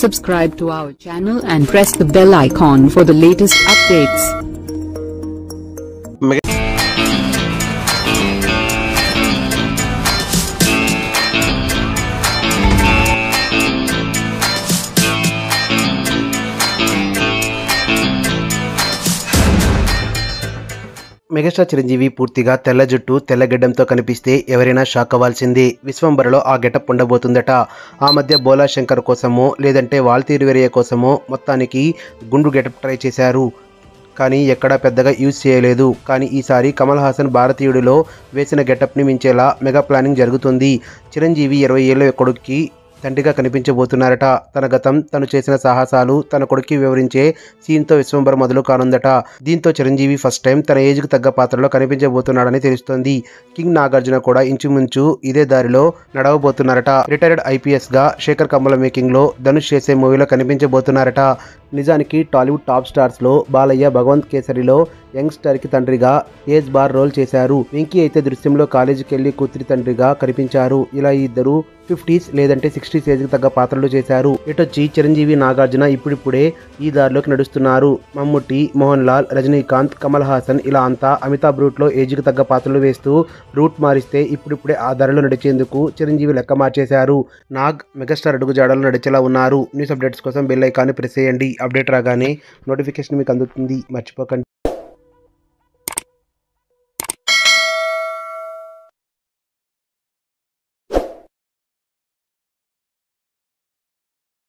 Subscribe to our channel and press the bell icon for the latest updates. Megastar Chiranjeevi పూర్తిగా తెల్ల జుట్టు తెల్ల గడ్డంతో కనిపిస్తే ఎవరైనా షాక్ అవ్వాల్సిందే. విశ్వంబరలో ఆ గెటప్ ఉండబోతుందట. ఆ మధ్య బోలా శంకర్ కోసమో లేదంటే వాల్తీరు వీరయ్య కోసమో మొత్తానికి గుండు గెటప్ ట్రై చేశారు. కానీ ఎక్కడా పెద్దగా యూజ్ చేయలేదు. కానీ ఈసారి కమల్ హాసన్ భారతీయుడిలో వేసిన గెటప్ని మించేలా మెగా ప్లానింగ్ జరుగుతుంది. చిరంజీవి 20 ఏళ్ల కొడుక్కి తండ్రిగా కనిపించబోతున్నారట. తన గతం, తను చేసిన సాహసాలు తన కొడుక్కి వివరించే సీన్తో విశ్వంబర మొదలు కానుందట. దీంతో చిరంజీవి ఫస్ట్ టైం తన ఏజ్కి తగ్గ పాత్రలో కనిపించబోతున్నాడని తెలుస్తోంది. కింగ్ నాగార్జున కూడా ఇంచుమించు ఇదే దారిలో నడవబోతున్నారట. రిటైర్డ్ ఐపీఎస్గా శేఖర్ కమ్ముల మేకింగ్లో ధనుష్ చేసే మూవీలో కనిపించబోతున్నారట. నిజానికి టాలీవుడ్ టాప్ స్టార్స్లో బాలయ్య భగవంత్ కేసరిలో యంగ్స్టర్కి తండ్రిగా ఏజ్ బార్ రోల్ చేశారు. వెంకీ అయితే దృశ్యంలో కాలేజీకి వెళ్లి కూతురి తండ్రిగా కనిపించారు. ఇలా ఇద్దరు 50s లేదంటే 60s ఏజ్కి తగ్గ పాత్రలు చేశారు. ఇటొచ్చి చిరంజీవి, నాగార్జున ఇప్పుడిప్పుడే ఈ దారిలోకి నడుస్తున్నారు. మమ్ముట్టి, మోహన్ లాల్, రజనీకాంత్, కమల్ హాసన్ ఇలా అంతా అమితాబ్ రూట్లో ఏజ్కి తగ్గ పాత్రలు వేస్తూ రూట్ మారిస్తే ఇప్పుడిప్పుడే ఆ దారిలో నడిచేందుకు చిరంజీవి లెక్క మార్చేశారు. నాగ్ మెగాస్టార్ అడుగుజాడలు నడిచేలా ఉన్నారు. న్యూస్ అప్డేట్స్ కోసం బెల్ ఐకాన్ని ప్రెస్ చేయండి. అప్డేట్ రాగానే నోటిఫికేషన్ మీకు అందుతుంది. మర్చిపోకండి.